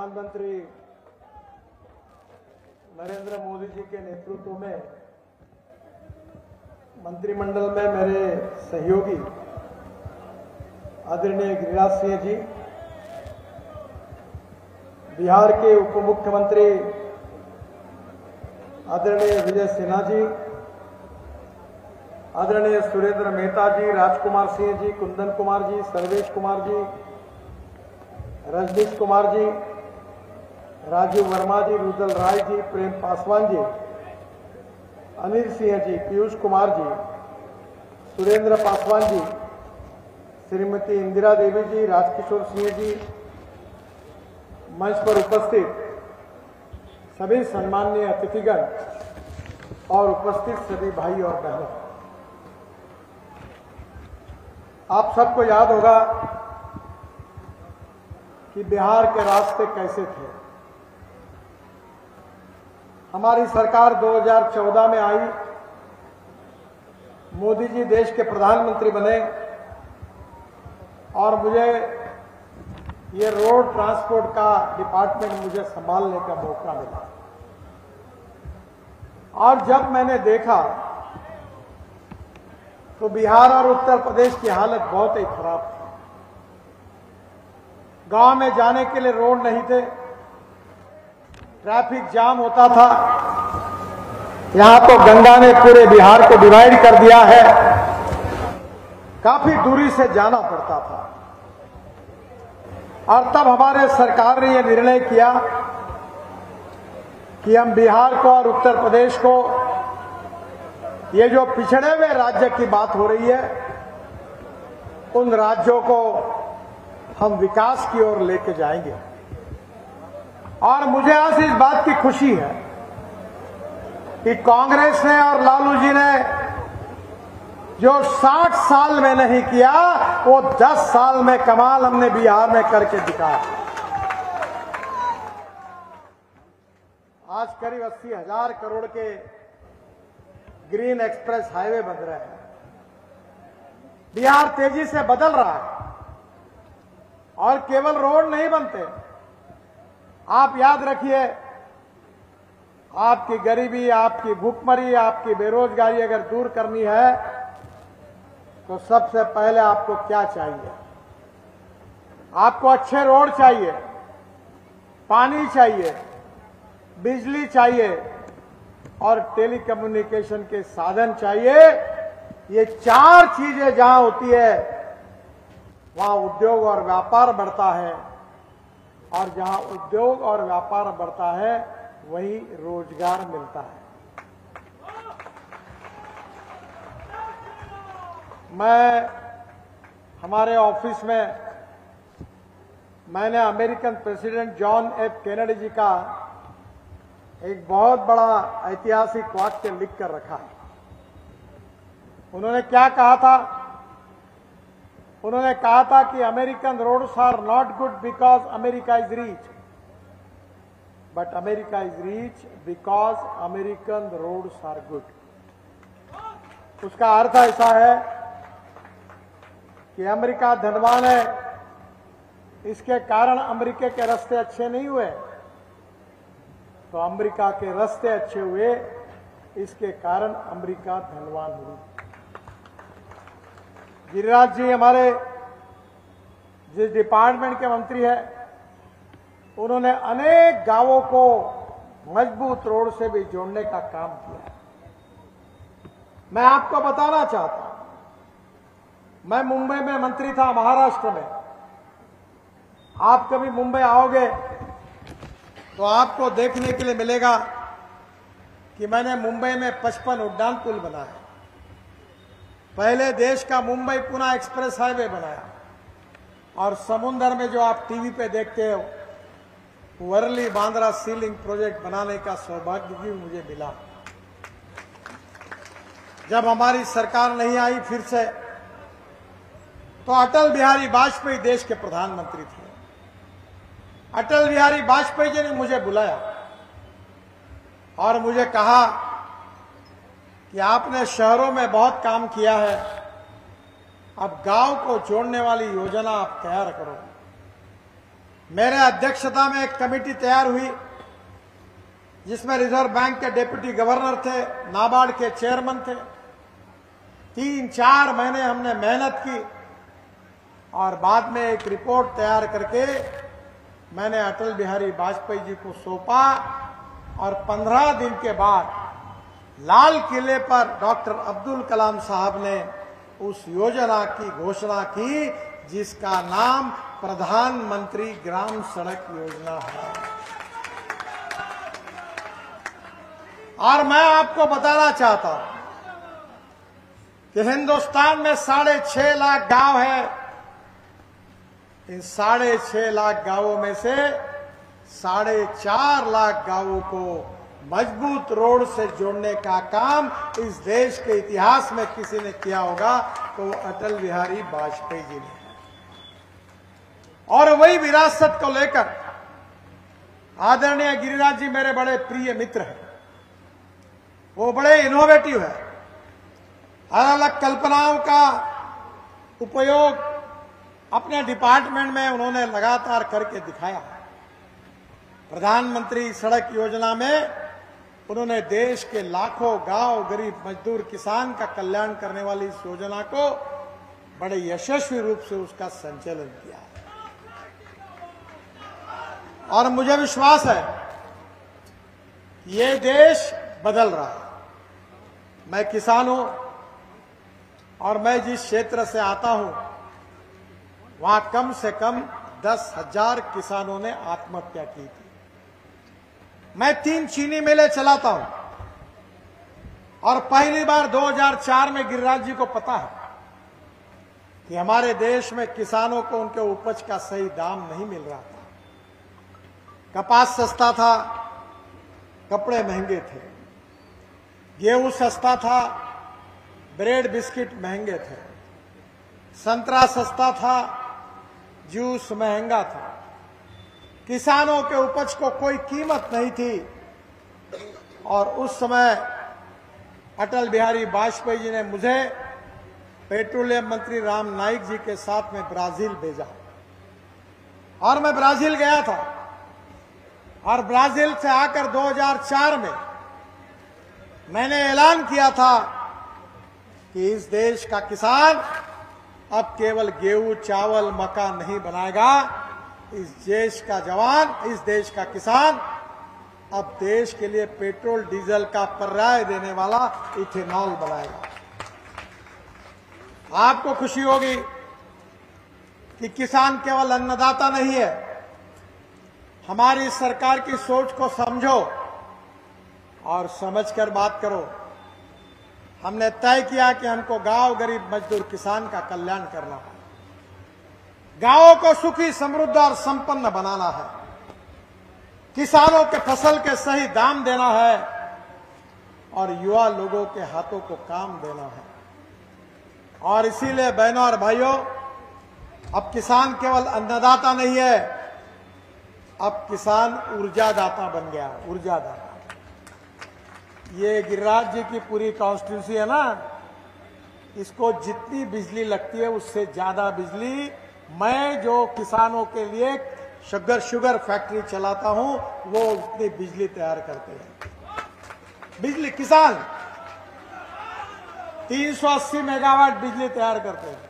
प्रधानमंत्री नरेंद्र मोदी जी के नेतृत्व में मंत्रिमंडल में मेरे सहयोगी आदरणीय गिरिराज सिंह जी, बिहार के उप मुख्यमंत्री आदरणीय विजय सिन्हा जी, आदरणीय सुरेंद्र मेहता जी, राजकुमार सिंह जी, कुंदन कुमार जी, सर्वेश कुमार जी, रजनीश कुमार जी, राजीव वर्मा जी, रुदल राय जी, प्रेम पासवान जी, अनिल सिंह जी, पीयूष कुमार जी, सुरेंद्र पासवान जी, श्रीमती इंदिरा देवी जी, राजकिशोर सिंह जी, मंच पर उपस्थित सभी सम्माननीय अतिथिगण और उपस्थित सभी भाई और बहनों, आप सबको याद होगा कि बिहार के रास्ते कैसे थे। हमारी सरकार 2014 में आई, मोदी जी देश के प्रधानमंत्री बने और मुझे ये रोड ट्रांसपोर्ट का डिपार्टमेंट मुझे संभालने का मौका मिला। और जब मैंने देखा तो बिहार और उत्तर प्रदेश की हालत बहुत ही खराब थी। गांव में जाने के लिए रोड नहीं थे, ट्रैफिक जाम होता था। यहां तो गंगा ने पूरे बिहार को डिवाइड कर दिया है, काफी दूरी से जाना पड़ता था। और तब हमारे सरकार ने यह निर्णय किया कि हम बिहार को और उत्तर प्रदेश को, ये जो पिछड़े हुए राज्य की बात हो रही है, उन राज्यों को हम विकास की ओर लेके जाएंगे। और मुझे आज इस बात की खुशी है कि कांग्रेस ने और लालू जी ने जो 60 साल में नहीं किया, वो 10 साल में कमाल हमने बिहार में करके दिखाया। आज करीब 80,000 करोड़ के ग्रीन एक्सप्रेस हाईवे बन रहे हैं। बिहार तेजी से बदल रहा है और केवल रोड नहीं बनते। आप याद रखिए, आपकी गरीबी, आपकी भूखमरी, आपकी बेरोजगारी अगर दूर करनी है तो सबसे पहले आपको क्या चाहिए? आपको अच्छे रोड चाहिए, पानी चाहिए, बिजली चाहिए और टेलीकम्युनिकेशन के साधन चाहिए। ये 4 चीजें जहां होती है वहां उद्योग और व्यापार बढ़ता है, और जहां उद्योग और व्यापार बढ़ता है वहीं रोजगार मिलता है। मैं हमारे ऑफिस में मैंने American president John F Kennedy ji का एक बहुत बड़ा ऐतिहासिक वाक्य लिख कर रखा है। उन्होंने क्या कहा था? उन्होंने कहा था कि American roads are not good because America is rich, but America is rich because American roads are good. उसका अर्थ ऐसा है कि अमेरिका धनवान है, इसके कारण अमेरिका के रास्ते अच्छे नहीं हुए, तो अमेरिका के रास्ते अच्छे हुए, इसके कारण अमेरिका धनवान हुई। गिरिराज जी हमारे जिस डिपार्टमेंट के मंत्री हैं, उन्होंने अनेक गांवों को मजबूत रोड से भी जोड़ने का काम किया। मैं आपको बताना चाहता हूं, मैं मुंबई में मंत्री था, महाराष्ट्र में। आप कभी मुंबई आओगे तो आपको देखने के लिए मिलेगा कि मैंने मुंबई में 55 उड्डान पुल बनाया। पहले देश का मुंबई पुणे एक्सप्रेस हाईवे बनाया, और समुद्र में जो आप टीवी पे देखते हो, वर्ली बांद्रा सी लिंक प्रोजेक्ट बनाने का सौभाग्य भी मुझे मिला। जब हमारी सरकार नहीं आई फिर से, तो अटल बिहारी वाजपेयी देश के प्रधानमंत्री थे। अटल बिहारी वाजपेयी जी ने मुझे बुलाया और मुझे कहा कि आपने शहरों में बहुत काम किया है, अब गांव को जोड़ने वाली योजना आप तैयार करो। मेरे अध्यक्षता में एक कमेटी तैयार हुई जिसमें रिजर्व बैंक के डिप्टी गवर्नर थे, नाबार्ड के चेयरमैन थे। 3-4 महीने हमने मेहनत की और बाद में एक रिपोर्ट तैयार करके मैंने अटल बिहारी वाजपेयी जी को सौंपा और 15 दिन के बाद लाल किले पर डॉक्टर अब्दुल कलाम साहब ने उस योजना की घोषणा की जिसका नाम प्रधानमंत्री ग्राम सड़क योजना है। और मैं आपको बताना चाहता हूं कि हिंदुस्तान में 6.5 लाख गांव है। इन 6.5 लाख गांवों में से 4.5 लाख गांवों को मजबूत रोड से जोड़ने का काम इस देश के इतिहास में किसी ने किया होगा तो अटल बिहारी वाजपेयी जी ने। और वही विरासत को लेकर आदरणीय गिरिराज जी मेरे बड़े प्रिय मित्र हैं। वो बड़े इनोवेटिव है। अलग अलग कल्पनाओं का उपयोग अपने डिपार्टमेंट में उन्होंने लगातार करके दिखाया। प्रधानमंत्री सड़क योजना में उन्होंने देश के लाखों गांव, गरीब मजदूर, किसान का कल्याण करने वाली इस योजना को बड़े यशस्वी रूप से उसका संचालन किया है। और मुझे विश्वास है ये देश बदल रहा है। मैं किसान हूं और मैं जिस क्षेत्र से आता हूं वहां कम से कम 10,000 किसानों ने आत्महत्या की थी। मैं 3 चीनी मिलें चलाता हूं और पहली बार 2004 में गिरिराज जी को पता है कि हमारे देश में किसानों को उनके उपज का सही दाम नहीं मिल रहा था। कपास सस्ता था, कपड़े महंगे थे, गेहूं सस्ता था, ब्रेड बिस्किट महंगे थे, संतरा सस्ता था, जूस महंगा था। किसानों के उपज को कोई कीमत नहीं थी। और उस समय अटल बिहारी वाजपेयी जी ने मुझे पेट्रोलियम मंत्री राम नाईक जी के साथ में ब्राजील भेजा और मैं ब्राजील गया था। और ब्राजील से आकर 2004 में मैंने ऐलान किया था कि इस देश का किसान अब केवल गेहूं, चावल, मक्का नहीं बनाएगा। इस देश का जवान, इस देश का किसान अब देश के लिए पेट्रोल डीजल का पर्याय देने वाला इथेनॉल बनाएगा। आपको खुशी होगी कि किसान केवल अन्नदाता नहीं है। हमारी सरकार की सोच को समझो और समझकर बात करो। हमने तय किया कि हमको गांव, गरीब मजदूर, किसान का कल्याण करना है। गांवों को सुखी, समृद्ध और संपन्न बनाना है। किसानों के फसल के सही दाम देना है और युवा लोगों के हाथों को काम देना है। और इसीलिए बहनों और भाइयों, अब किसान केवल अन्नदाता नहीं है, अब किसान ऊर्जादाता बन गया। ऊर्जादाता। ये गिरिराज जी की पूरी कॉन्स्टिट्यूंसी है ना, इसको जितनी बिजली लगती है उससे ज्यादा बिजली मैं जो किसानों के लिए शुगर फैक्ट्री चलाता हूं वो उतनी बिजली तैयार करते हैं। बिजली किसान 380 मेगावाट बिजली तैयार करते हैं।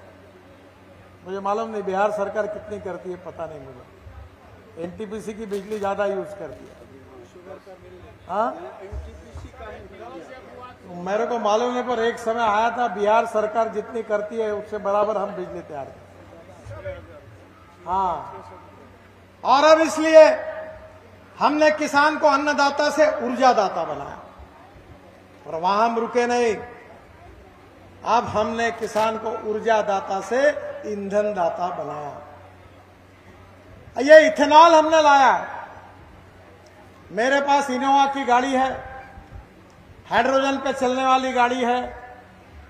मुझे मालूम नहीं बिहार सरकार कितनी करती है, पता नहीं मुझे। एनटीपीसी की बिजली ज्यादा यूज करती है। हाँ, मेरे को मालूम है, पर एक समय आया था बिहार सरकार जितनी करती है उससे बराबर हम बिजली तैयार करते हैं। हाँ, और अब इसलिए हमने किसान को अन्नदाता से ऊर्जादाता बनाया। और वहां हम रुके नहीं, अब हमने किसान को ऊर्जादाता से ईंधन दाता बनाया। ये इथेनॉल हमने लाया। मेरे पास इनोवा की गाड़ी है, हाइड्रोजन पे चलने वाली गाड़ी है,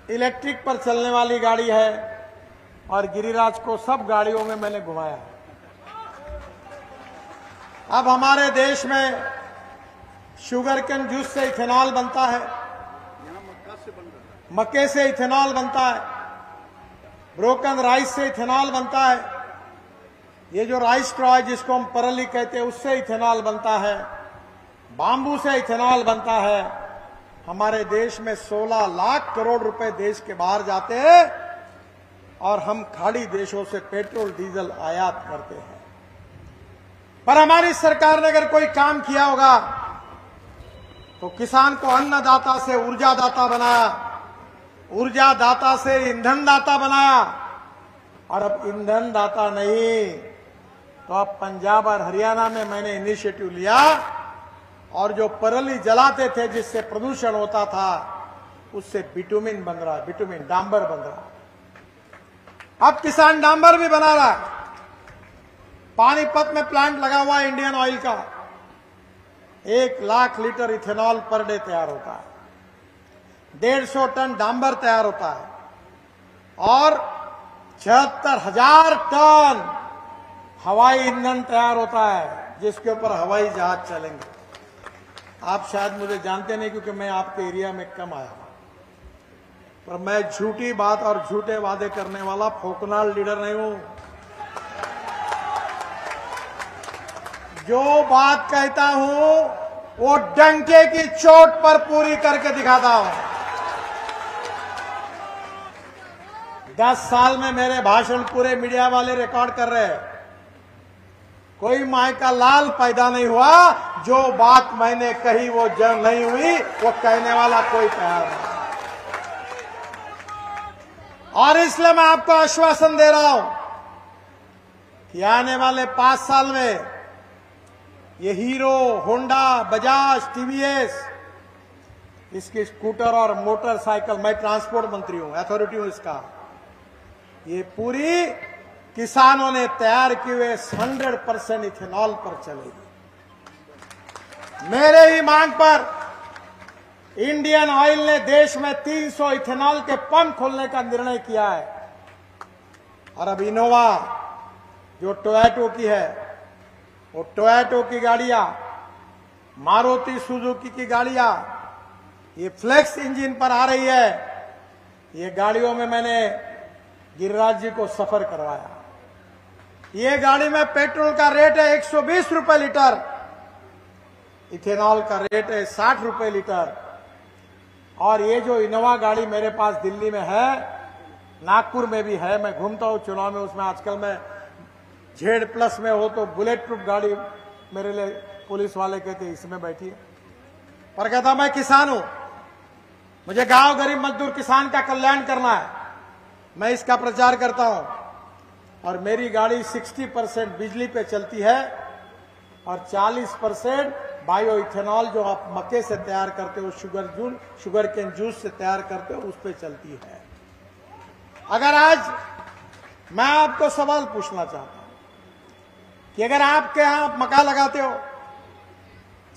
इलेक्ट्रिक पर चलने वाली गाड़ी है और गिरिराज को सब गाड़ियों में मैंने घुमाया। अब हमारे देश में शुगर केन जूस से इथेनॉल बनता है, मक्के से इथेनॉल बनता है, ब्रोकन राइस से इथेनॉल बनता है। ये जो राइस स्ट्रॉ है जिसको हम परली कहते हैं उससे इथेनॉल बनता है, बांबू से इथेनॉल बनता है। हमारे देश में 16 लाख करोड़ रुपए देश के बाहर जाते हैं और हम खाड़ी देशों से पेट्रोल डीजल आयात करते हैं। पर हमारी सरकार ने अगर कोई काम किया होगा तो किसान को अन्नदाता से ऊर्जादाता बनाया, ऊर्जादाता से ईंधन दाता बनाया, और अब ईंधन दाता नहीं तो अब पंजाब और हरियाणा में मैंने इनिशिएटिव लिया और जो परली जलाते थे जिससे प्रदूषण होता था उससे बिटुमिन बन रहा है, बिटुमिन डांबर बन रहा है। अब किसान डांबर भी बना रहा है। पानीपत में प्लांट लगा हुआ है इंडियन ऑयल का, 1 lakh litre ethanol per day तैयार होता है, 150 टन डांबर तैयार होता है और 76,000 टन हवाई ईंधन तैयार होता है जिसके ऊपर हवाई जहाज चलेंगे। आप शायद मुझे जानते नहीं क्योंकि मैं आपके एरिया में कम आया हूं, पर मैं झूठी बात और झूठे वादे करने वाला फोकनाल लीडर नहीं हूं। जो बात कहता हूं वो डंके की चोट पर पूरी करके दिखाता हूं। 10 साल में मेरे भाषण पूरे मीडिया वाले रिकॉर्ड कर रहे हैं। कोई माय का लाल पैदा नहीं हुआ, जो बात मैंने कही वो जब नहीं हुई वो कहने वाला कोई तैयार नहीं। और इसलिए मैं आपको आश्वासन दे रहा हूं कि आने वाले 5 साल में ये हीरो, होंडा, बजाज, टीवीएस, इसकी स्कूटर और मोटरसाइकिल, मैं ट्रांसपोर्ट मंत्री हूं, अथॉरिटी हूं इसका, ये पूरी किसानों ने तैयार किए हुए 100% इथेनॉल पर चलेगी। मेरे ही मांग पर इंडियन ऑयल ने देश में 300 इथेनॉल के पंप खोलने का निर्णय किया है। और अब इनोवा जो टोयोटो की है, वो टोयोटो की गाड़ियां, मारुति सुजुकी की गाड़ियां, ये फ्लेक्स इंजन पर आ रही है। ये गाड़ियों में मैंने गिरिराज जी को सफर करवाया। ये गाड़ी में पेट्रोल का रेट है 120 रुपए लीटर, इथेनॉल का रेट है 60 रुपए लीटर। और ये जो इनोवा गाड़ी मेरे पास दिल्ली में है, नागपुर में भी है, मैं घूमता हूं चुनाव में, उसमें आजकल मैं Z+ में हो तो बुलेट प्रूफ गाड़ी मेरे लिए पुलिस वाले कहते इसमें बैठिए, पर कहता मैं किसान हूं, मुझे गांव गरीब मजदूर किसान का कल्याण करना है, मैं इसका प्रचार करता हूं। और मेरी गाड़ी 60% बिजली पे चलती है और 40% बायो इथेनॉल जो आप मक्के से तैयार करते हो, शुगर केन जूस से तैयार करते हो, उस पे चलती है। अगर आज मैं आपको सवाल पूछना चाहता हूं कि अगर आपके यहां मक्का लगाते हो,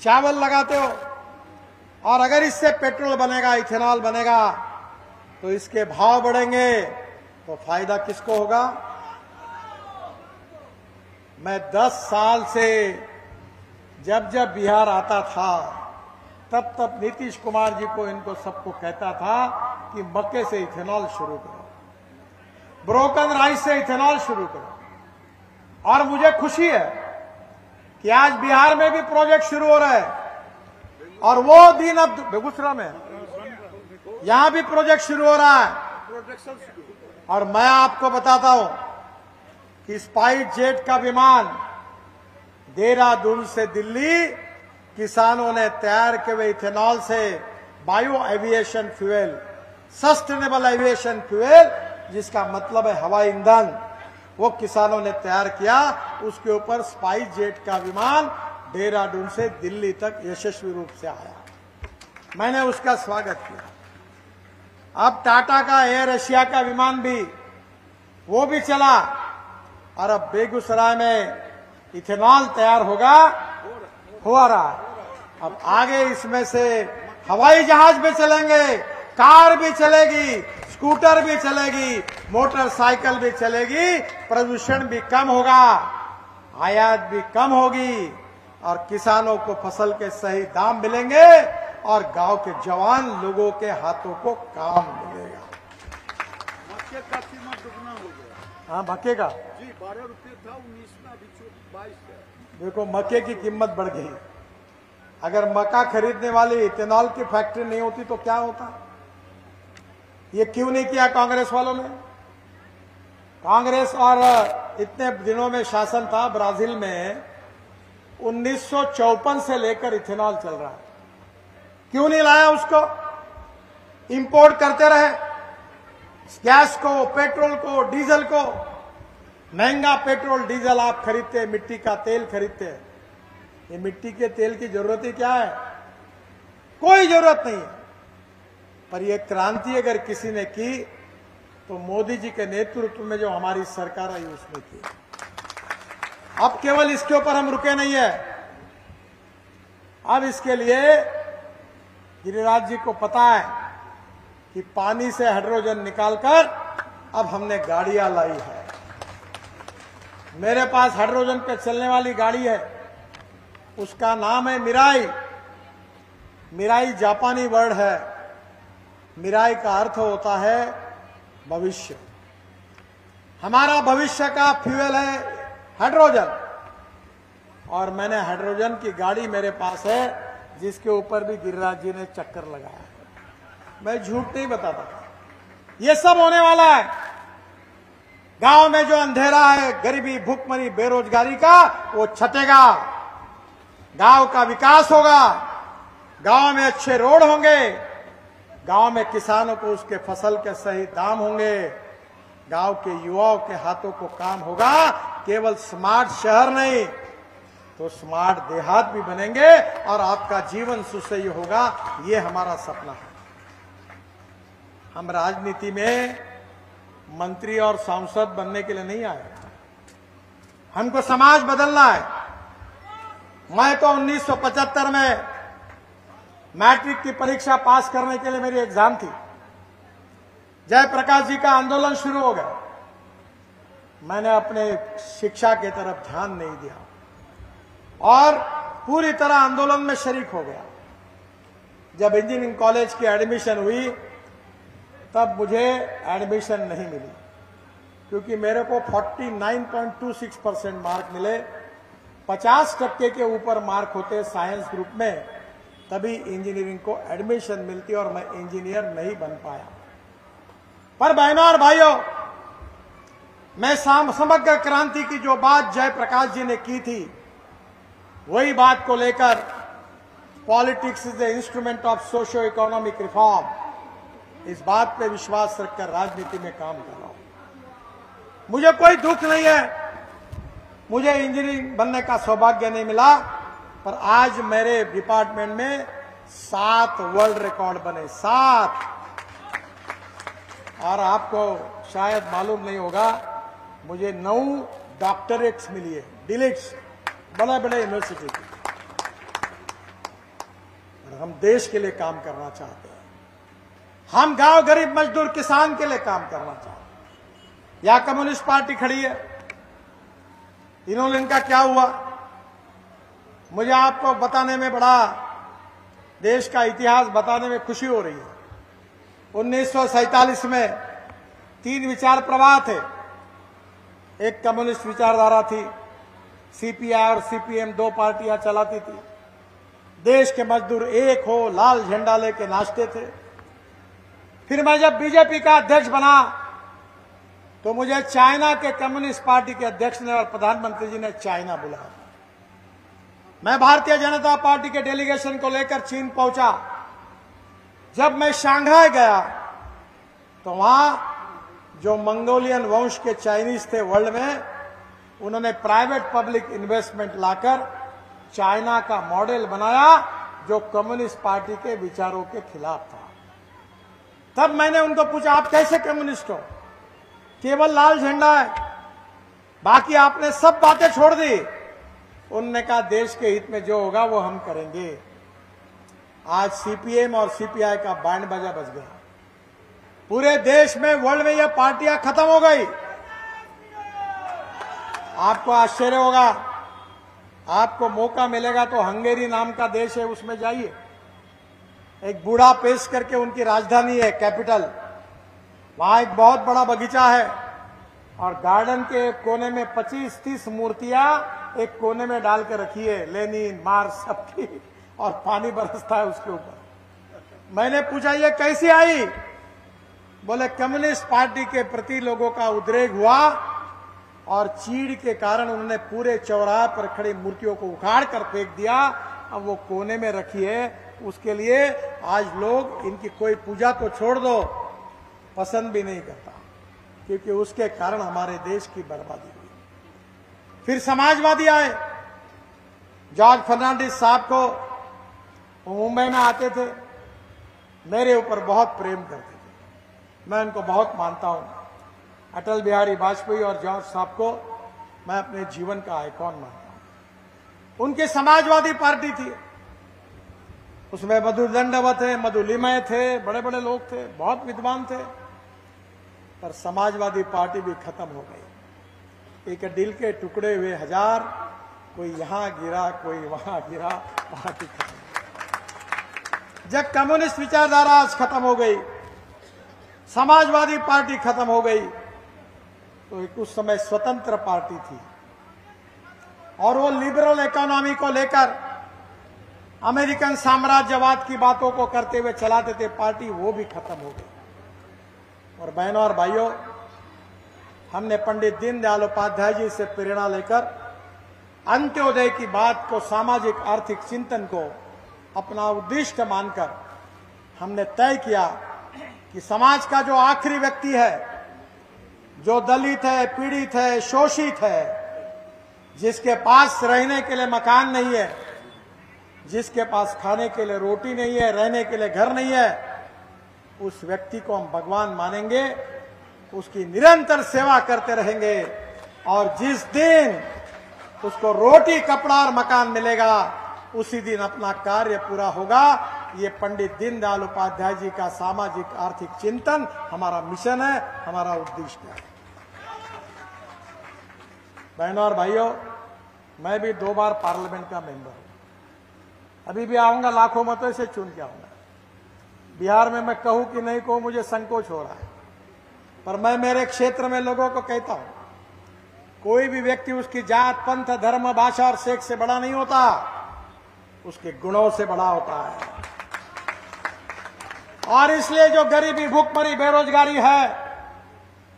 चावल लगाते हो, और अगर इससे पेट्रोल बनेगा, इथेनॉल बनेगा, तो इसके भाव बढ़ेंगे, तो फायदा किसको होगा? मैं 10 साल से जब जब बिहार आता था तब तब नीतीश कुमार जी को, इनको सबको कहता था कि मक्के से इथेनॉल शुरू करो, ब्रोकन राइस से इथेनॉल शुरू करो। और मुझे खुशी है कि आज बिहार में भी प्रोजेक्ट शुरू हो रहा है, और वो दिन अब बेगूसराय में, यहां भी प्रोजेक्ट शुरू हो रहा है। और मैं आपको बताता हूं कि स्पाइस जेट का विमान देहरादून से दिल्ली किसानों ने तैयार किए हुए इथेनॉल से bio aviation fuel, sustainable aviation fuel, जिसका मतलब है हवाई ईंधन, वो किसानों ने तैयार किया। उसके ऊपर स्पाइस जेट का विमान देहरादून से दिल्ली तक यशस्वी रूप से आया, मैंने उसका स्वागत किया। अब टाटा का एयर एशिया का विमान भी, वो भी चला, और अब बेगूसराय में इथेनॉल तैयार होगा, हो रहा है। अब आगे इसमें से हवाई जहाज भी चलेंगे, कार भी चलेगी, स्कूटर भी चलेगी, मोटरसाइकिल भी चलेगी, प्रदूषण भी कम होगा, आयात भी कम होगी, और किसानों को फसल के सही दाम मिलेंगे, और गांव के जवान लोगों के हाथों को काम मिलेगा। मक्के का कीमत दुगना हो गया। हाँ, मक्के का जी 12 रुपये था, 19 में, अभी 22 है। देखो, मक्के की कीमत बढ़ गई। अगर मक्का खरीदने वाली इथेनॉल की फैक्ट्री नहीं होती तो क्या होता? ये क्यों नहीं किया कांग्रेस वालों ने? कांग्रेस और इतने दिनों में शासन था ब्राजील में, 1954 से लेकर इथेनॉल चल रहा है। क्यों नहीं लाया उसको? इंपोर्ट करते रहे गैस को, पेट्रोल को, डीजल को। महंगा पेट्रोल डीजल आप खरीदते, मिट्टी का तेल खरीदते। ये मिट्टी के तेल की जरूरत ही क्या है? कोई जरूरत नहीं है। पर यह क्रांति अगर किसी ने की तो मोदी जी के नेतृत्व में जो हमारी सरकार आई उसने की। अब केवल इसके ऊपर हम रुके नहीं है। अब इसके लिए गिरिराज जी को पता है कि पानी से हाइड्रोजन निकालकर अब हमने गाड़ियां लाई है। मेरे पास हाइड्रोजन पे चलने वाली गाड़ी है, उसका नाम है मिराई। मिराई जापानी वर्ड है। मिराई का अर्थ होता है भविष्य। हमारा भविष्य का फ्यूल है हाइड्रोजन, और मैंने हाइड्रोजन की गाड़ी मेरे पास है जिसके ऊपर भी गिरिराज जी ने चक्कर लगाया है। मैं झूठ नहीं बताता। ये सब होने वाला है। गांव में जो अंधेरा है, गरीबी, भूखमरी, बेरोजगारी का, वो छटेगा। गांव का विकास होगा। गांव में अच्छे रोड होंगे। गांव में किसानों को उसके फसल के सही दाम होंगे। गांव के युवाओं के हाथों को काम होगा। केवल स्मार्ट शहर नहीं तो स्मार्ट देहात भी बनेंगे और आपका जीवन सुसह्य होगा। ये हमारा सपना है। हम राजनीति में मंत्री और सांसद बनने के लिए नहीं आए। हमको समाज बदलना है। मैं तो 1975 में मैट्रिक की परीक्षा पास करने के लिए मेरी एग्जाम थी। जयप्रकाश जी का आंदोलन शुरू हो गया। मैंने अपने शिक्षा की तरफ ध्यान नहीं दिया और पूरी तरह आंदोलन में शरीक हो गया। जब इंजीनियरिंग कॉलेज की एडमिशन हुई तब मुझे एडमिशन नहीं मिली, क्योंकि मेरे को 49.26% मार्क मिले। 50% के ऊपर मार्क होते साइंस ग्रुप में, तभी इंजीनियरिंग को एडमिशन मिलती और मैं इंजीनियर नहीं बन पाया। पर बहनों और भाइयों, मैं समग्र क्रांति की जो बात जयप्रकाश जी ने की थी, वही बात को लेकर politics is the instrument of socio economic reform, इस बात पे विश्वास रखकर राजनीति में काम कर रहा हूं। मुझे कोई दुख नहीं है, मुझे इंजीनियरिंग बनने का सौभाग्य नहीं मिला, पर आज मेरे डिपार्टमेंट में 7 वर्ल्ड रिकॉर्ड बने, 7। और आपको शायद मालूम नहीं होगा, मुझे 9 डॉक्टरेट्स मिली है, डिलिट्स, बड़े बड़े यूनिवर्सिटी की। और हम देश के लिए काम करना चाहते हैं। हम गांव गरीब मजदूर किसान के लिए काम करना चाहते हैं। या कम्युनिस्ट पार्टी खड़ी है, इन्होंने, इनका क्या हुआ? मुझे आपको बताने में, बड़ा देश का इतिहास बताने में खुशी हो रही है। 1947 में 3 विचार प्रवाह थे। एक कम्युनिस्ट विचारधारा थी, सीपीआई और सीपीएम 2 पार्टियां चलाती थी। देश के मजदूर एक हो, लाल झंडा लेके नाचते थे। फिर मैं जब बीजेपी का अध्यक्ष बना तो मुझे चाइना के कम्युनिस्ट पार्टी के अध्यक्ष ने और प्रधानमंत्री जी ने चाइना बुलाया। मैं भारतीय जनता पार्टी के डेलीगेशन को लेकर चीन पहुंचा। जब मैं शंघाई गया तो वहां जो मंगोलियन वंश के चाइनीज थे वर्ल्ड में, उन्होंने प्राइवेट पब्लिक इन्वेस्टमेंट लाकर चाइना का मॉडल बनाया जो कम्युनिस्ट पार्टी के विचारों के खिलाफ था। तब मैंने उनको पूछा, आप कैसे कम्युनिस्ट हो? केवल लाल झंडा है, बाकी आपने सब बातें छोड़ दी। उन्होंने कहा, देश के हित में जो होगा वो हम करेंगे। आज सीपीएम और सीपीआई का बैंड बाजा बज गया। पूरे देश में, वर्ल्ड में यह पार्टियां खत्म हो गई। आपको आश्चर्य होगा, आपको मौका मिलेगा तो हंगेरी नाम का देश है, उसमें जाइए। एक बूढ़ा पेश करके उनकी राजधानी है, कैपिटल, वहां एक बहुत बड़ा बगीचा है और गार्डन के एक कोने में 25-30 मूर्तियां एक कोने में डाल के रखी है, लेनिन, मार्क्स सबकी, और पानी बरसता है उसके ऊपर। मैंने पूछा ये कैसी आई? बोले कम्युनिस्ट पार्टी के प्रति लोगों का उद्रेक हुआ और चीड़ के कारण उन्होंने पूरे चौराहे पर खड़ी मूर्तियों को उखाड़ कर फेंक दिया। अब वो कोने में रखी है, उसके लिए आज लोग इनकी कोई पूजा तो छोड़ दो, पसंद भी नहीं करता, क्योंकि उसके कारण हमारे देश की बर्बादी हुई। फिर समाजवादी आए। जॉर्ज फर्नांडिस साहब को मुंबई में आते थे, मेरे ऊपर बहुत प्रेम करते थे, मैं उनको बहुत मानता हूं। अटल बिहारी वाजपेयी और जॉर्ज साहब को मैं अपने जीवन का आइकॉन मानता हूं। उनकी समाजवादी पार्टी थी, उसमें मधु दंडवत थे, मधु लिमय थे, बड़े बड़े लोग थे, बहुत विद्वान थे। पर समाजवादी पार्टी भी खत्म हो गई। एक दिल के टुकड़े हुए हजार, कोई यहां गिरा कोई वहां गिरा, पार्टी खत्म। जब कम्युनिस्ट विचारधारा आज खत्म हो गई, समाजवादी पार्टी खत्म हो गई, तो एक उस समय स्वतंत्र पार्टी थी और वो लिबरल इकोनॉमी को लेकर अमेरिकन साम्राज्यवाद की बातों को करते हुए चलाते थे पार्टी, वो भी खत्म हो गई। और बहनों और भाइयों, हमने पंडित दीनदयाल उपाध्याय जी से प्रेरणा लेकर अंत्योदय की बात को, सामाजिक आर्थिक चिंतन को अपना उद्देश्य मानकर हमने तय किया कि समाज का जो आखिरी व्यक्ति है, जो दलित है, पीड़ित है, शोषित है, जिसके पास रहने के लिए मकान नहीं है, जिसके पास खाने के लिए रोटी नहीं है, रहने के लिए घर नहीं है, उस व्यक्ति को हम भगवान मानेंगे, उसकी निरंतर सेवा करते रहेंगे और जिस दिन उसको रोटी, कपड़ा और मकान मिलेगा, उसी दिन अपना कार्य पूरा होगा। ये पंडित दीनदयाल उपाध्याय जी का सामाजिक आर्थिक चिंतन हमारा मिशन है, हमारा उद्देश्य है। बहनों और भाइयों, मैं भी 2 बार पार्लियामेंट का मेंबर हूं, अभी भी आऊंगा, लाखों मतों से चुन के आऊंगा। बिहार में मैं कहूं कि नहीं कहूं, मुझे संकोच हो रहा है, पर मैं मेरे क्षेत्र में लोगों को कहता हूं, कोई भी व्यक्ति उसकी जात, पंथ, धर्म, भाषा और सेक्स से बड़ा नहीं होता, उसके गुणों से बड़ा होता है। और इसलिए जो गरीबी, भूखमरी, बेरोजगारी है,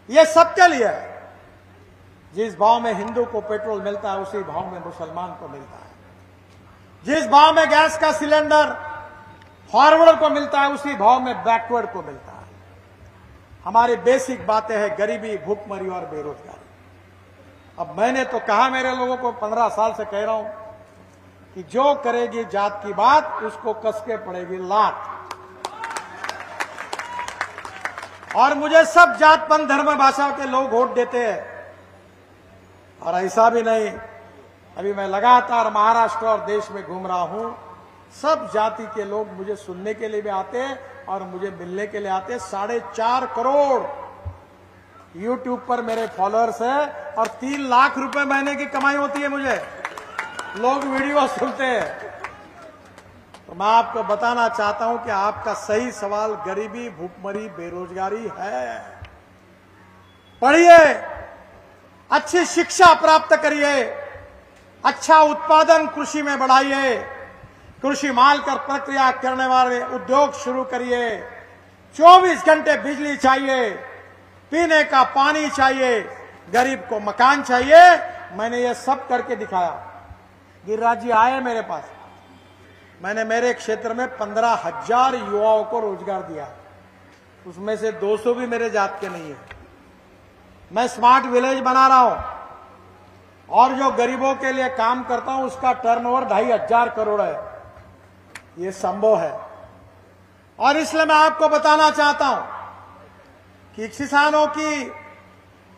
ये सबके लिए है। जिस भाव में हिंदू को पेट्रोल मिलता है, उसी भाव में मुसलमान को मिलता है। जिस भाव में गैस का सिलेंडर फॉरवर्ड को मिलता है, उसी भाव में बैकवर्ड को मिलता है। हमारी बेसिक बातें हैं गरीबी, भूखमरी और बेरोजगारी। अब मैंने तो कहा, मेरे लोगों को 15 साल से कह रहा हूं कि जो करेगी जात की बात, उसको कसके पड़ेगी लात। और मुझे सब जात, पंथ, धर्म, भाषा के लोग वोट देते हैं। और ऐसा भी नहीं, अभी मैं लगातार महाराष्ट्र और देश में घूम रहा हूं, सब जाति के लोग मुझे सुनने के लिए भी आते हैं और मुझे मिलने के लिए आते हैं। 4.5 करोड़ यूट्यूब पर मेरे फॉलोअर्स हैं और 3 लाख रुपए महीने की कमाई होती है मुझे, लोग वीडियो सुनते हैं। तो मैं आपको बताना चाहता हूं कि आपका सही सवाल गरीबी, भूखमरी, बेरोजगारी है। पढ़िए, अच्छी शिक्षा प्राप्त करिए, अच्छा उत्पादन कृषि में बढ़ाइए, कृषि माल कर प्रक्रिया करने वाले उद्योग शुरू करिए। 24 घंटे बिजली चाहिए, पीने का पानी चाहिए, गरीब को मकान चाहिए। मैंने ये सब करके दिखाया। गिरिराज जी आए मेरे पास, मैंने मेरे क्षेत्र में 15,000 युवाओं को रोजगार दिया, उसमें से 200 भी मेरे जात के नहीं है। मैं स्मार्ट विलेज बना रहा हूं और जो गरीबों के लिए काम करता हूं, उसका टर्नओवर 2,500 करोड़ है। ये संभव है। और इसलिए मैं आपको बताना चाहता हूं कि किसानों की,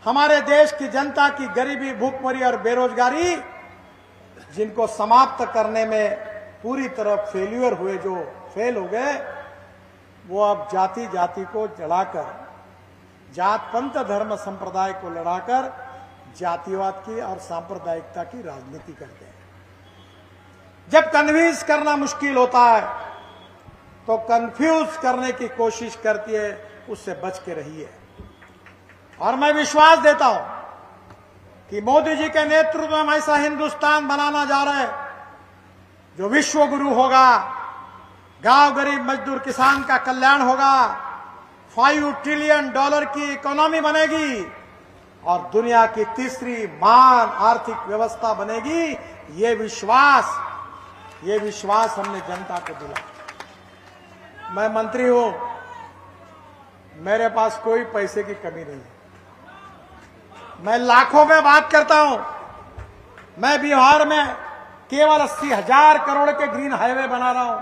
हमारे देश की जनता की गरीबी, भूखमरी और बेरोजगारी, जिनको समाप्त करने में पूरी तरह फेल्यूर हुए, जो फेल हो गए, वो अब जाति जाति को जलाकर, जात, पंथ, धर्म, संप्रदाय को लड़ाकर जातिवाद की और सांप्रदायिकता की राजनीति करते हैं। जब कन्विंस करना मुश्किल होता है तो कंफ्यूज करने की कोशिश करती है, उससे बच के रहिए। और मैं विश्वास देता हूं कि मोदी जी के नेतृत्व में हम ऐसा हिंदुस्तान बनाना जा रहे हैं जो विश्व गुरु होगा, गांव गरीब मजदूर किसान का कल्याण होगा, $5 ट्रिलियन की इकोनॉमी बनेगी और दुनिया की तीसरी महान आर्थिक व्यवस्था बनेगी। ये विश्वास हमने जनता को दिला। मैं मंत्री हूं, मेरे पास कोई पैसे की कमी नहीं है। मैं लाखों में बात करता हूं। मैं बिहार में केवल 80,000 करोड़ के ग्रीन हाईवे बना रहा हूं।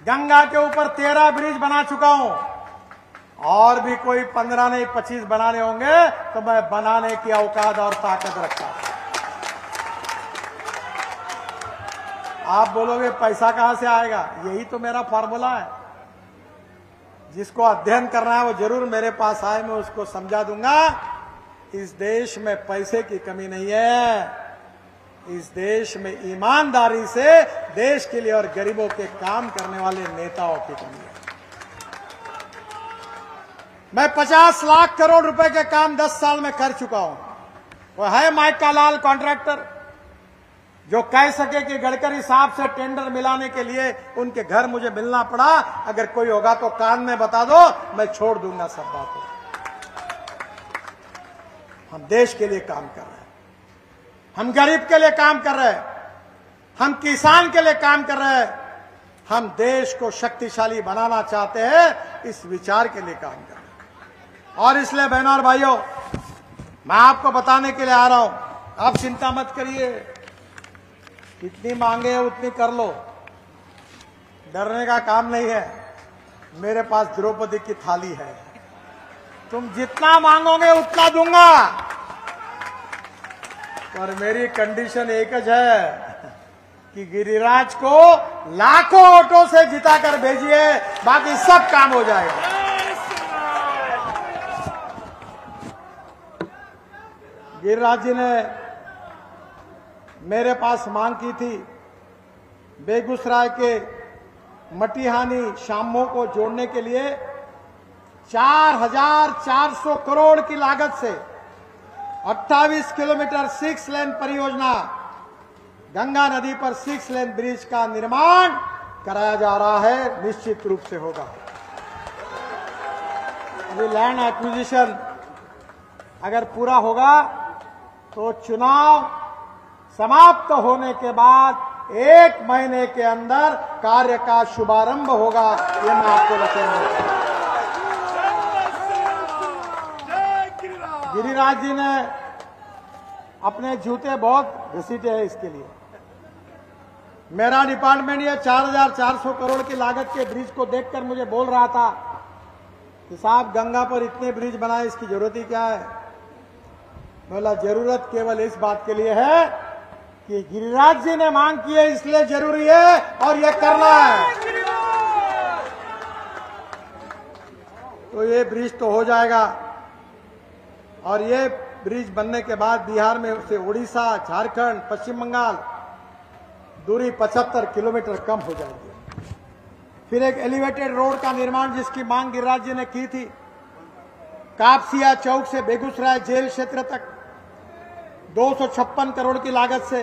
गंगा के ऊपर 13 ब्रिज बना चुका हूं और भी कोई 15 नहीं 25 बनाने होंगे तो मैं बनाने की औकात और ताकत रखता हूं। आप बोलोगे पैसा कहां से आएगा? यही तो मेरा फार्मूला है। जिसको अध्ययन करना है वो जरूर मेरे पास आए, मैं उसको समझा दूंगा। इस देश में पैसे की कमी नहीं है, इस देश में ईमानदारी से देश के लिए और गरीबों के काम करने वाले नेताओं की कमी है। मैं 50 लाख करोड़ रुपए के काम 10 साल में कर चुका हूं। वो है माइका लाल कॉन्ट्रैक्टर जो कह सके कि गडकरी साहब से टेंडर मिलाने के लिए उनके घर मुझे मिलना पड़ा। अगर कोई होगा तो कान में बता दो, मैं छोड़ दूंगा सब बातें। हम देश के लिए काम कर रहे हैं, हम गरीब के लिए काम कर रहे हैं, हम किसान के लिए काम कर रहे हैं, हम देश को शक्तिशाली बनाना चाहते हैं। इस विचार के लिए काम कर रहे हैं। और इसलिए बहनों और भाइयों, मैं आपको बताने के लिए आ रहा हूं। आप चिंता मत करिए, जितनी मांगे उतनी कर लो, डरने का काम नहीं है। मेरे पास द्रौपदी की थाली है, तुम जितना मांगोगे उतना दूंगा। पर मेरी कंडीशन एक ही है कि गिरिराज को लाखों वोटों से जिताकर भेजिए, बाकी सब काम हो जाएगा। गिरिराज जी ने मेरे पास मांग की थी बेगूसराय के मटिहानी शामो को जोड़ने के लिए 4,400 करोड़ की लागत से 28 किलोमीटर 6 लेन परियोजना गंगा नदी पर 6 लेन ब्रिज का निर्माण कराया जा रहा है। निश्चित रूप से होगा। अभी लैंड एक्विजिशन अगर पूरा होगा तो चुनाव समाप्त होने के बाद 1 महीने के अंदर कार्य का शुभारंभ होगा। ये मैं आपको बताऊंगा। गिरिराज जी ने अपने जूते बहुत घसीटे हैं इसके लिए। मेरा डिपार्टमेंट ये 4,400 करोड़ की लागत के ब्रिज को देखकर मुझे बोल रहा था कि साहब गंगा पर इतने ब्रिज बनाए, इसकी जरूरत ही क्या है? बोला जरूरत केवल इस बात के लिए है कि गिरिराज जी ने मांग की है, इसलिए जरूरी है और ये करना है। तो ये ब्रिज तो हो जाएगा और ये ब्रिज बनने के बाद बिहार में से उड़ीसा, झारखंड, पश्चिम बंगाल दूरी 75 किलोमीटर कम हो जाएगी। फिर एक एलिवेटेड रोड का निर्माण जिसकी मांग गिरिराज जी ने की थी, कापसिया चौक से बेगूसराय जेल क्षेत्र तक 256 करोड़ की लागत से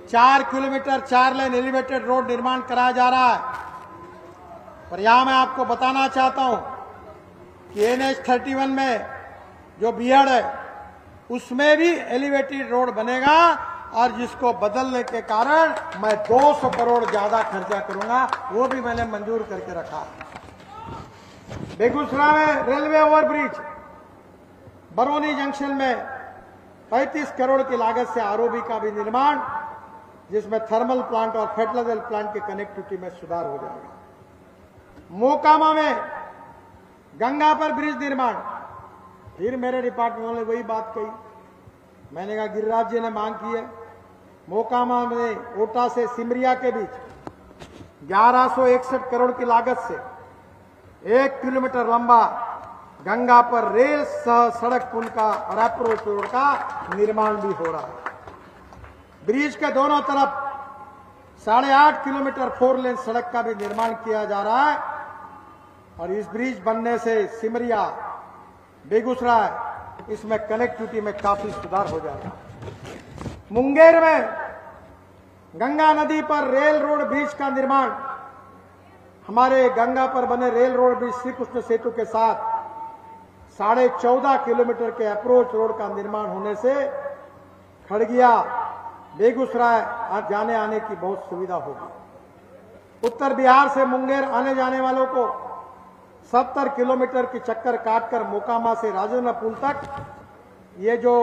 4 किलोमीटर 4 लेन एलिवेटेड रोड निर्माण कराया जा रहा है। पर यहां मैं आपको बताना चाहता हूं कि NH-31 में जो बिहड़ है उसमें भी एलिवेटेड रोड बनेगा और जिसको बदलने के कारण मैं 200 करोड़ ज्यादा खर्चा करूंगा, वो भी मैंने मंजूर करके रखा। बेगूसराय में रेलवे ओवरब्रिज, बरौनी जंक्शन में 35 करोड़ की लागत से ROB का भी निर्माण, जिसमें थर्मल प्लांट और फर्टिलाइजर प्लांट की कनेक्टिविटी में सुधार हो जाएगा। मोकामा में गंगा पर ब्रिज निर्माण, फिर मेरे डिपार्टमेंट ने वही बात कही। मैंने कहा गिरिराज जी ने मांग की है, मोकामा में ओटा से सिमरिया के बीच 1161 करोड़ की लागत से 1 किलोमीटर लंबा गंगा पर रेल सड़क पुल का और अप्रोच रोड का निर्माण भी हो रहा है। ब्रिज के दोनों तरफ 8.5 किलोमीटर 4 लेन सड़क का भी निर्माण किया जा रहा है और इस ब्रिज बनने से सिमरिया, बेगूसराय, इसमें कनेक्टिविटी में काफी सुधार हो जाएगा। मुंगेर में गंगा नदी पर रेल रोड ब्रिज का निर्माण, हमारे गंगा पर बने rail road bridge Shri Krishna Setu के साथ 14.5 किलोमीटर के अप्रोच रोड का निर्माण होने से खड़गिया बेगूसराय जाने आने की बहुत सुविधा होगी। उत्तर बिहार से मुंगेर आने जाने वालों को 70 किलोमीटर की चक्कर काटकर मोकामा से राजेंद्र पुल तक, ये जो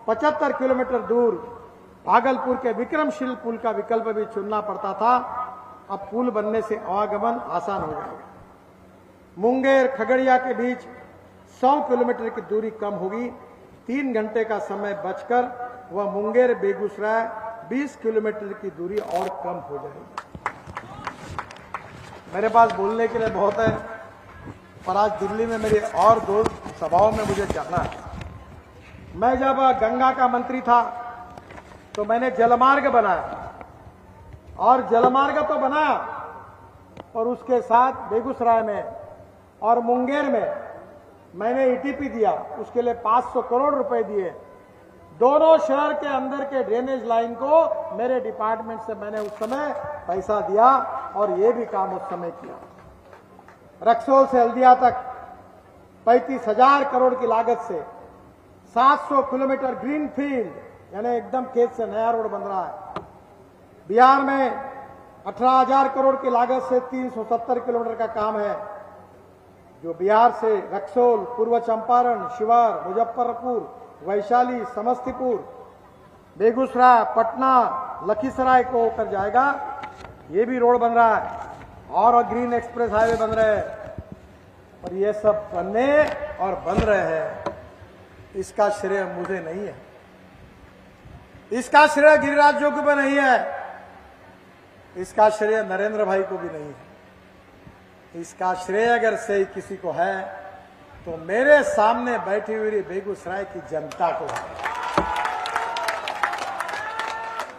75 किलोमीटर दूर भागलपुर के विक्रमशील पुल का विकल्प भी चुनना पड़ता था, अब पुल बनने से आवागमन आसान हो जाएगा। मुंगेर खगड़िया के बीच 100 किलोमीटर की दूरी कम होगी, 3 घंटे का समय बचकर वह मुंगेर बेगूसराय 20 किलोमीटर की दूरी और कम हो जाएगी। मेरे पास बोलने के लिए बहुत है, पर आज दिल्ली में मेरी और 2 सभाओं में मुझे जाना है। मैं जब गंगा का मंत्री था तो मैंने जलमार्ग बनाया, और जलमार्ग तो बनाया, और उसके साथ बेगूसराय में और मुंगेर में मैंने ईटीपी दिया, उसके लिए 500 करोड़ रुपए दिए। दोनों शहर के अंदर के ड्रेनेज लाइन को मेरे डिपार्टमेंट से मैंने उस समय पैसा दिया, और ये भी काम उस समय किया। रक्सौल से हल्दिया तक 35,000 करोड़ की लागत से 700 किलोमीटर ग्रीन फील्ड, यानी एकदम खेत से नया रोड बन रहा है। बिहार में 18,000 करोड़ की लागत से 370 किलोमीटर का काम है, जो बिहार से रक्सौल, पूर्व चंपारण, शिवार, मुजफ्फरपुर, वैशाली, समस्तीपुर, बेगूसराय, पटना, लखीसराय को होकर जाएगा। ये भी रोड बन रहा है, और ग्रीन एक्सप्रेस हाईवे बन रहे हैं। और ये सब बनने और बन रहे हैं, इसका श्रेय मुझे नहीं है, इसका श्रेय गिरिराज जी को भी नहीं है, इसका श्रेय नरेंद्र भाई को भी नहीं है। इसका श्रेय अगर से किसी को है तो मेरे सामने बैठी हुई बेगूसराय की जनता को है।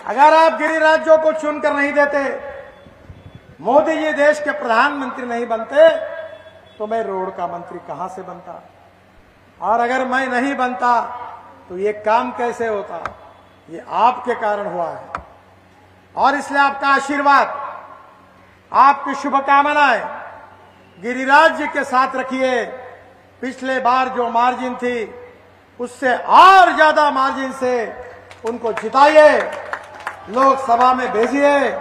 अगर आप गिरिराज को चुनकर नहीं देते, मोदी जी देश के प्रधानमंत्री नहीं बनते, तो मैं रोड का मंत्री कहां से बनता, और अगर मैं नहीं बनता तो ये काम कैसे होता। ये आपके कारण हुआ है, और इसलिए आपका आशीर्वाद, आपकी शुभकामनाएं गिरिराज जी के साथ रखिए। पिछले बार जो मार्जिन थी उससे और ज्यादा मार्जिन से उनको जिताइए, लोकसभा में भेजिए,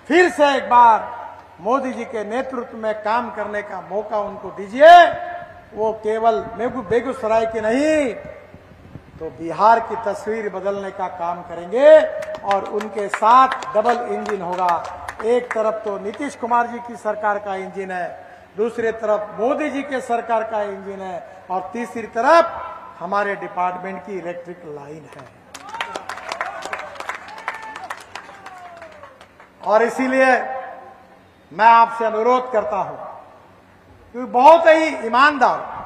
फिर से एक बार मोदी जी के नेतृत्व में काम करने का मौका उनको दीजिए। वो केवल बेगूसराय की नहीं तो बिहार की तस्वीर बदलने का काम करेंगे, और उनके साथ डबल इंजन होगा। एक तरफ तो नीतीश कुमार जी की सरकार का इंजन है, दूसरी तरफ मोदी जी के सरकार का इंजन है, और तीसरी तरफ हमारे डिपार्टमेंट की इलेक्ट्रिक लाइन है। और इसीलिए मैं आपसे अनुरोध करता हूं कि बहुत ही ईमानदार,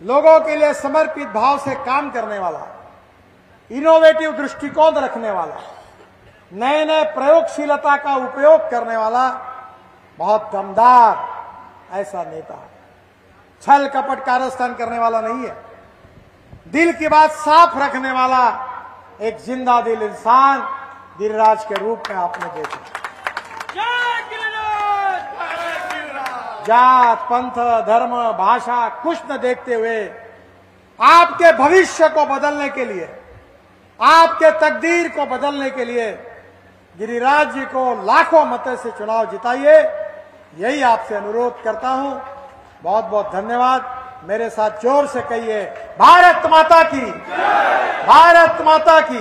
लोगों के लिए समर्पित भाव से काम करने वाला, इनोवेटिव दृष्टिकोण रखने वाला, नए नए प्रयोगशीलता का उपयोग करने वाला बहुत दमदार ऐसा नेता है। छल कपट कारस्थान करने वाला नहीं है, दिल की बात साफ रखने वाला एक जिंदा दिल इंसान गिरिराज के रूप में आपने देखा। जात, पंथ, धर्म, भाषा कुछ न देखते हुए आपके भविष्य को बदलने के लिए, आपके तकदीर को बदलने के लिए गिरिराज जी को लाखों मतों से चुनाव जिताइए, यही आपसे अनुरोध करता हूं। बहुत बहुत धन्यवाद। मेरे साथ जोर से कहिए, भारत माता की, भारत माता की।